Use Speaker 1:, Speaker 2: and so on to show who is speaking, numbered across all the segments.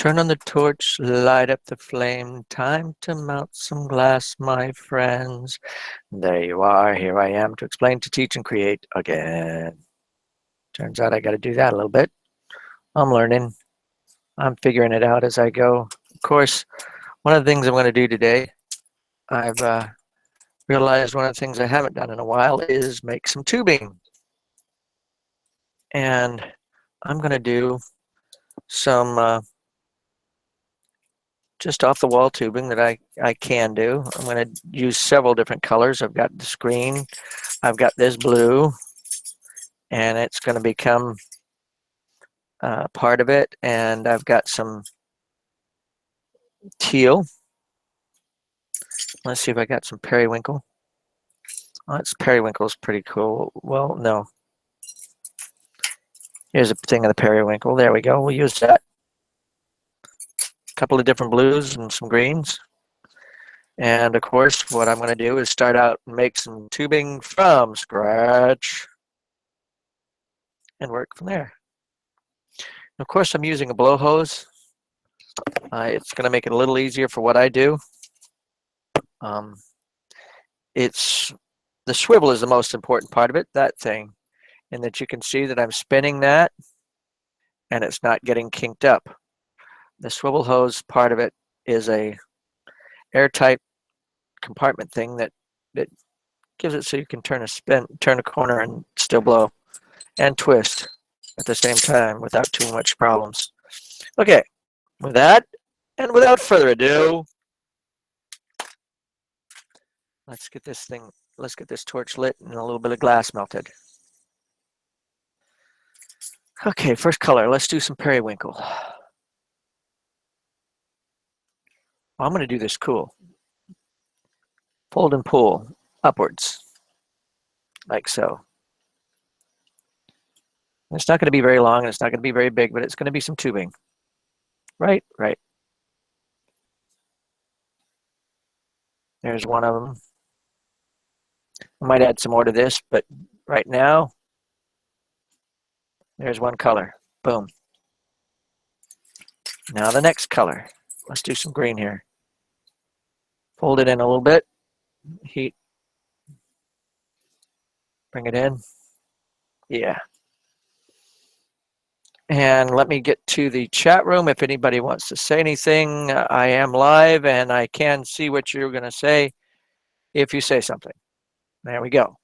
Speaker 1: Turn on the torch, light up the flame. Time to melt some glass, my friends. There you are. Here I am to explain, to teach, and create again. Turns out I got to do that a little bit. I'm learning. I'm figuring it out as I go. Of course, one of the things I'm going to do today, I've realized one of the things I haven't done in a while is make some tubing. And I'm going to do some just off the wall tubing that I can do. I'm going to use several different colors. I've got this green, I've got this blue, and it's going to become part of it. And I've got some teal. Let's see if I got some periwinkle. Oh, it's periwinkle's pretty cool. Well, no. Here's a thing of the periwinkle. There we go. We'll use that. A couple of different blues and some greens. And of course, what I'm going to do is start out and make some tubing from scratch and work from there. And of course, I'm using a blow hose. It's going to make it a little easier for what I do. It's the swivel is the most important part of it, that thing, and that you can see that I'm spinning that and it's not getting kinked up. The swivel hose part of it is a airtight compartment thing that gives it so you can turn a corner and still blow and twist at the same time without too much problems. Okay, with that and without further ado, let's get this torch lit and a little bit of glass melted. Okay, first color, let's do some periwinkle. I'm going to do this cool. Fold and pull upwards, like so. It's not going to be very long and it's not going to be very big, but it's going to be some tubing. Right. There's one of them. I might add some more to this, but right now, there's one color. Boom. Now the next color. Let's do some green here. Fold it in a little bit. Heat. Bring it in. Yeah. And let me get to the chat room. If anybody wants to say anything, I am live and I can see what you're going to say if you say something. There we go.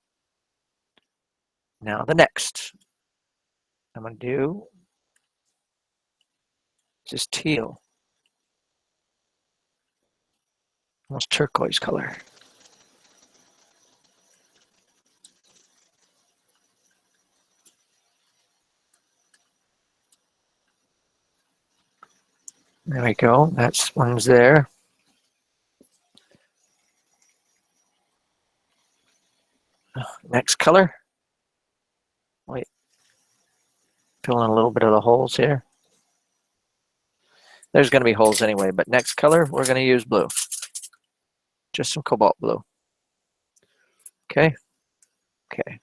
Speaker 1: Now the next. I'm going to do just teal. Almost turquoise color. There we go. That's one's there. Next color. Wait. Fill in a little bit of the holes here. There's going to be holes anyway, but next color, we're going to use blue. Just some cobalt blue. Okay. Okay.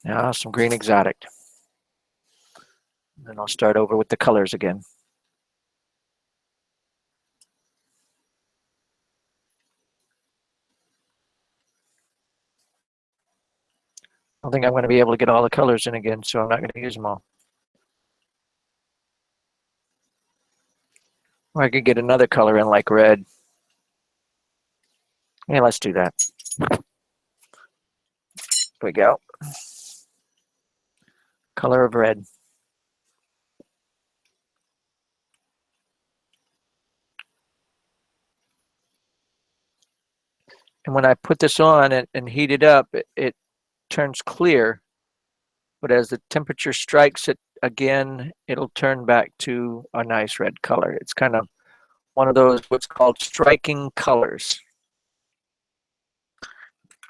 Speaker 1: Now some green exotic. Then I'll start over with the colors again. I don't think I'm going to be able to get all the colors in again, so I'm not going to use them all. Or I could get another color in like red. Yeah, let's do that. Here we go. Color of red. And when I put this on and heat it up, it turns clear. But as the temperature strikes it again, it'll turn back to a nice red color. It's kind of one of those what's called striking colors.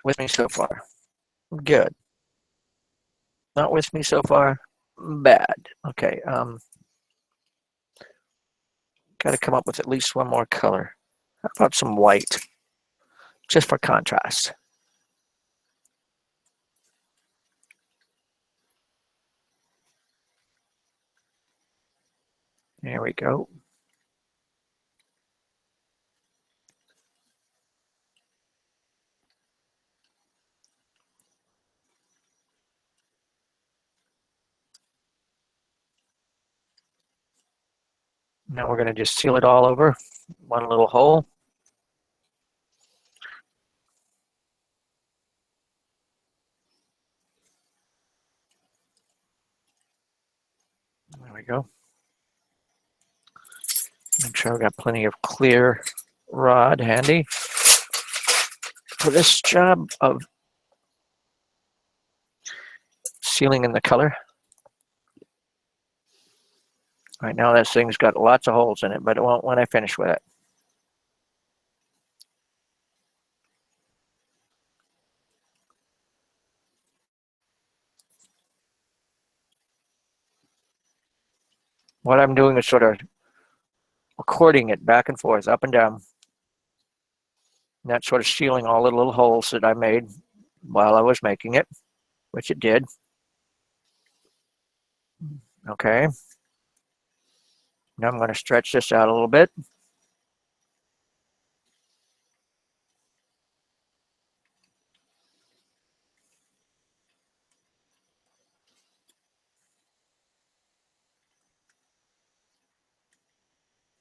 Speaker 1: With me so far? Good. Not with me so far? Bad. Okay. Got to come up with at least one more color. How about some white? Just for contrast. There we go. Now we're going to just seal it all over. One little hole. There we go. Make sure we got plenty of clear rod handy for this job of sealing in the color. All right, now this thing's got lots of holes in it, but it won't when I finish with it. What I'm doing is sort of according it back and forth, up and down. And that's sort of sealing all the little holes that I made while I was making it, which it did. Okay. Now I'm going to stretch this out a little bit.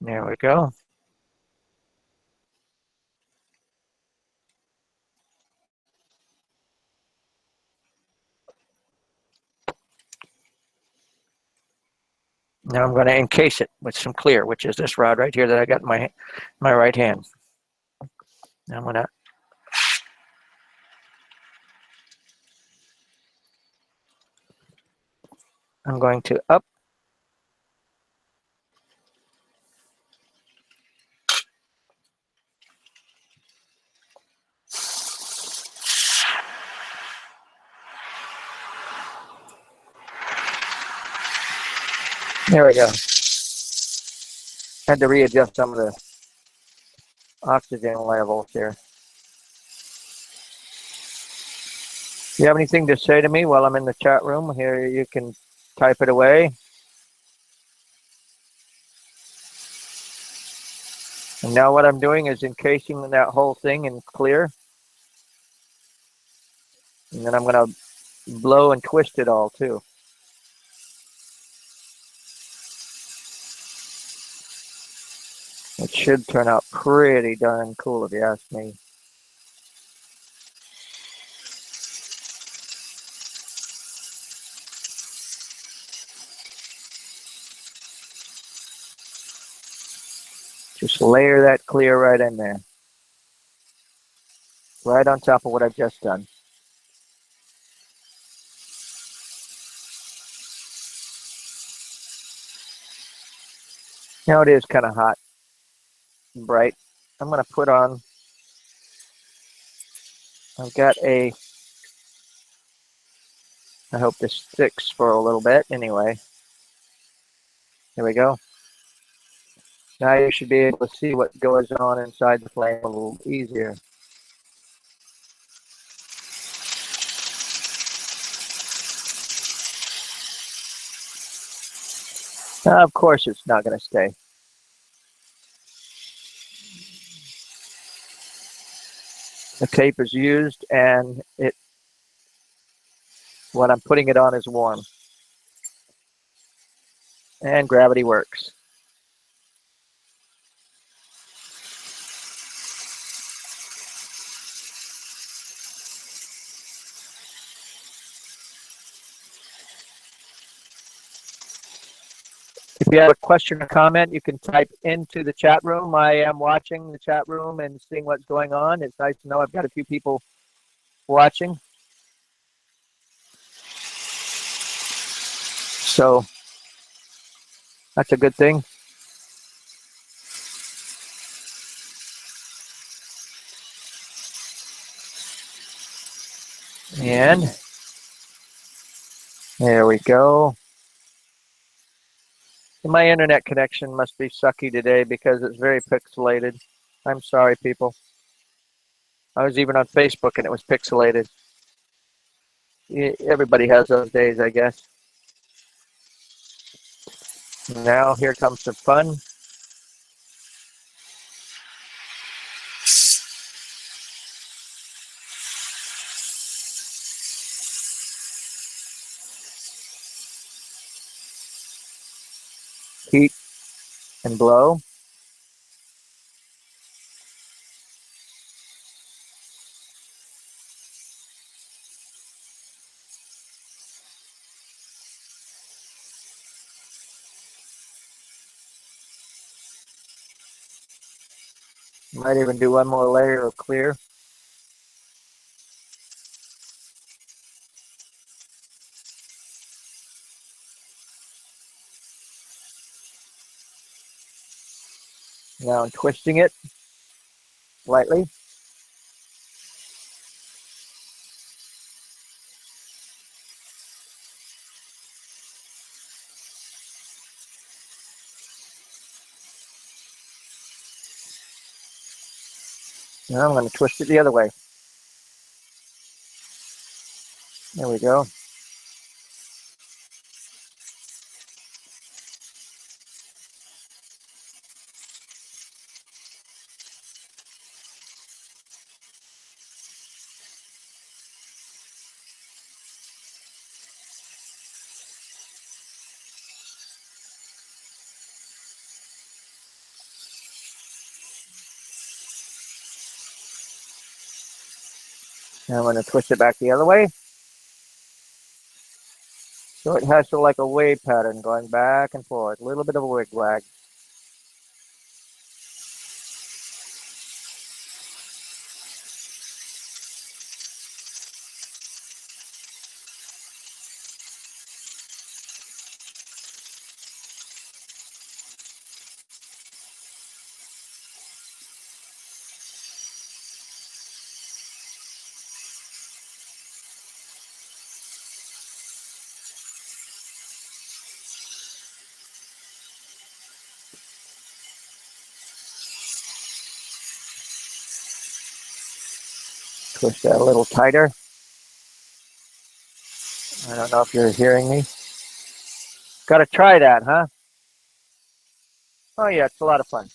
Speaker 1: There we go. Now I'm going to encase it with some clear, which is this rod right here that I got in my right hand. Now I'm going to up. There we go. Had to readjust some of the oxygen levels here. Do you have anything to say to me while I'm in the chat room? Here, you can type it away. And now what I'm doing is encasing that whole thing in clear. And then I'm going to blow and twist it all too. It should turn out pretty darn cool if you ask me. Just layer that clear right in there. Right on top of what I've just done. Now it is kind of hot and bright. I'm going to put on, I've got I hope this sticks for a little bit anyway. There we go. Now you should be able to see what goes on inside the flame a little easier. Now, of course, it's not going to stay. The tape is used, and what I'm putting it on is warm. And gravity works. If you have a question or comment, you can type into the chat room. I am watching the chat room and seeing what's going on. It's nice to know I've got a few people watching. So that's a good thing. And there we go. My internet connection must be sucky today because it's very pixelated. I'm sorry, people. I was even on Facebook and it was pixelated. Everybody has those days, I guess. Now here comes some fun. Heat and blow. Might even do one more layer of clear. Now I'm twisting it lightly. Now I'm going to twist it the other way. There we go. Now I'm going to twist it back the other way. So it has sort of like a wave pattern going back and forth. A little bit of a wig-wag. Twist that a little tighter. I don't know if you're hearing me. Got to try that, huh? Oh yeah, it's a lot of fun.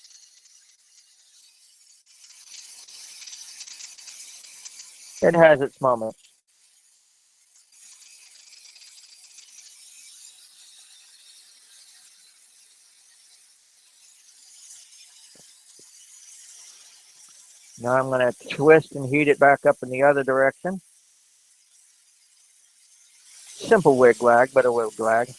Speaker 1: It has its moments. Now I'm going to twist and heat it back up in the other direction. Simple wig-wag, but a wig-wag.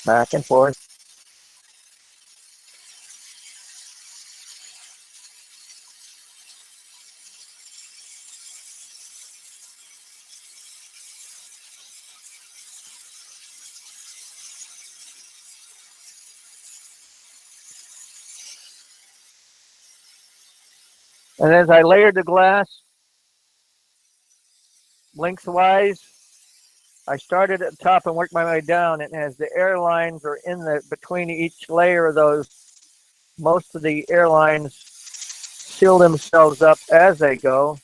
Speaker 1: Back and forth. And as I layered the glass lengthwise, I started at the top and worked my way down. And as the airlines are in the between each layer of those, most of the airlines seal themselves up as they go.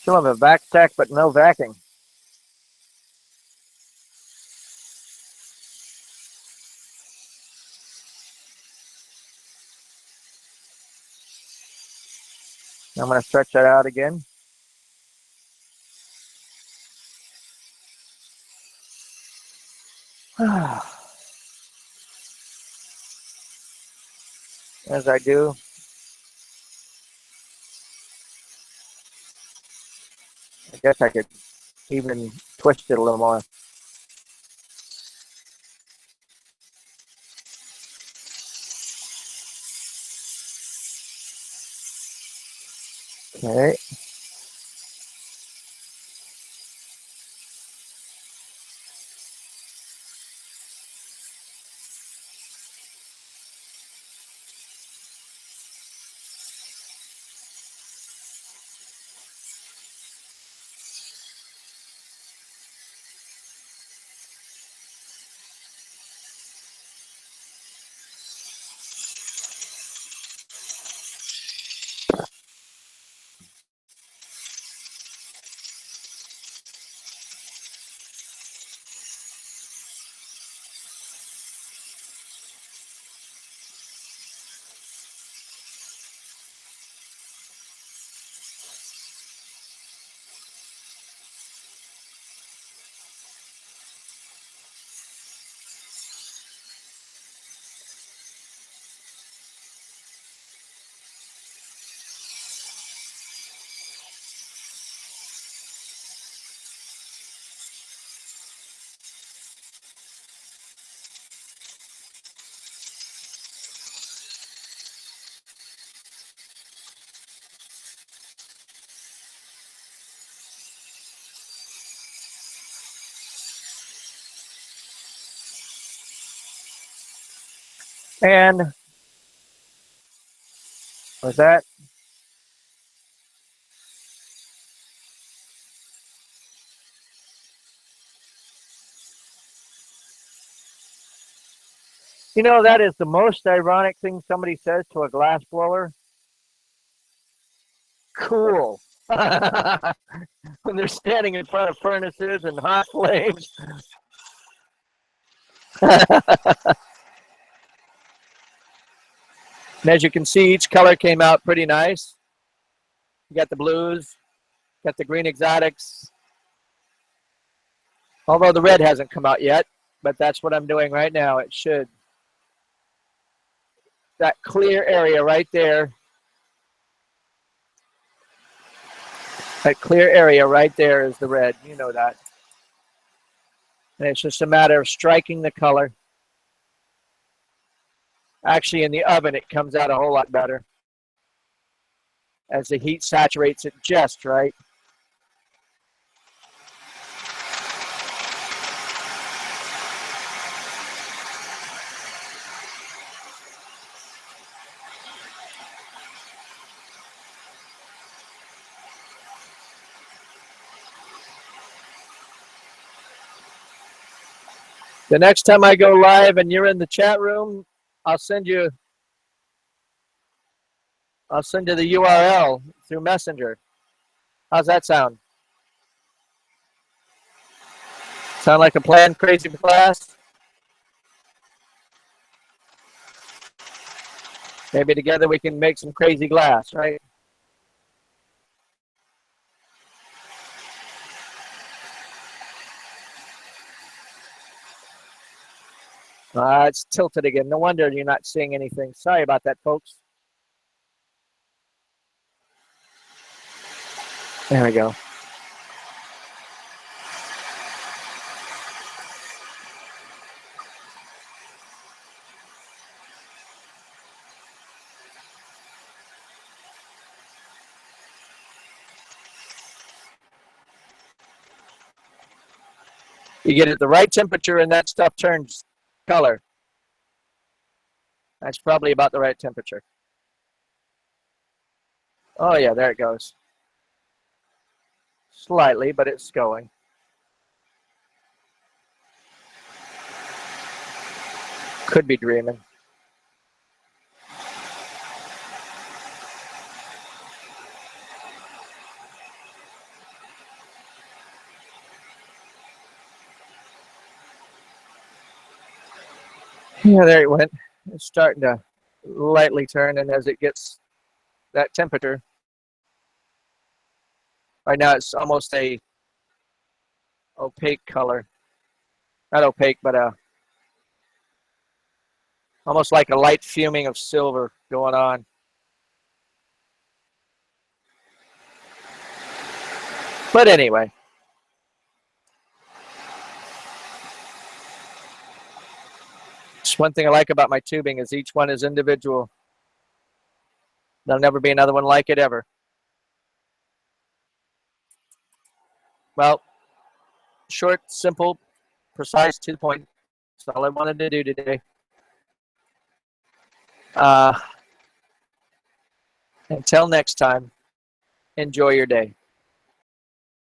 Speaker 1: Some of them vac stack, but no vacuum. I'm going to stretch that out again. As I do, I guess I could even twist it a little more. Okay. And with that, you know, that is the most ironic thing somebody says to a glass blower. Cool. When they're standing in front of furnaces and hot flames. And as you can see, each color came out pretty nice. You got the blues, got the green exotics. Although the red hasn't come out yet, but that's what I'm doing right now. It should. That clear area right there. That clear area right there is the red. You know that. And it's just a matter of striking the color. Actually, in the oven, it comes out a whole lot better as the heat saturates it just right. The next time I go live and you're in the chat room, I'll send you the URL through Messenger. How's that sound? Sound like a plan, crazy class? Maybe together we can make some crazy glass, right? It's tilted again. No wonder you're not seeing anything. Sorry about that, folks. There we go. You get it the right temperature and that stuff turns color. That's probably about the right temperature. Oh yeah, there it goes. Slightly, but it's going. Could be dreaming. Yeah, there it went. It's starting to lightly turn, and as it gets that temperature, right now it's almost a opaque color. Not opaque, but almost like a light fuming of silver going on. But anyway. It's one thing I like about my tubing is each one is individual. There'll never be another one like it ever. Well, short, simple, precise, to the point. That's all I wanted to do today. Until next time, enjoy your day.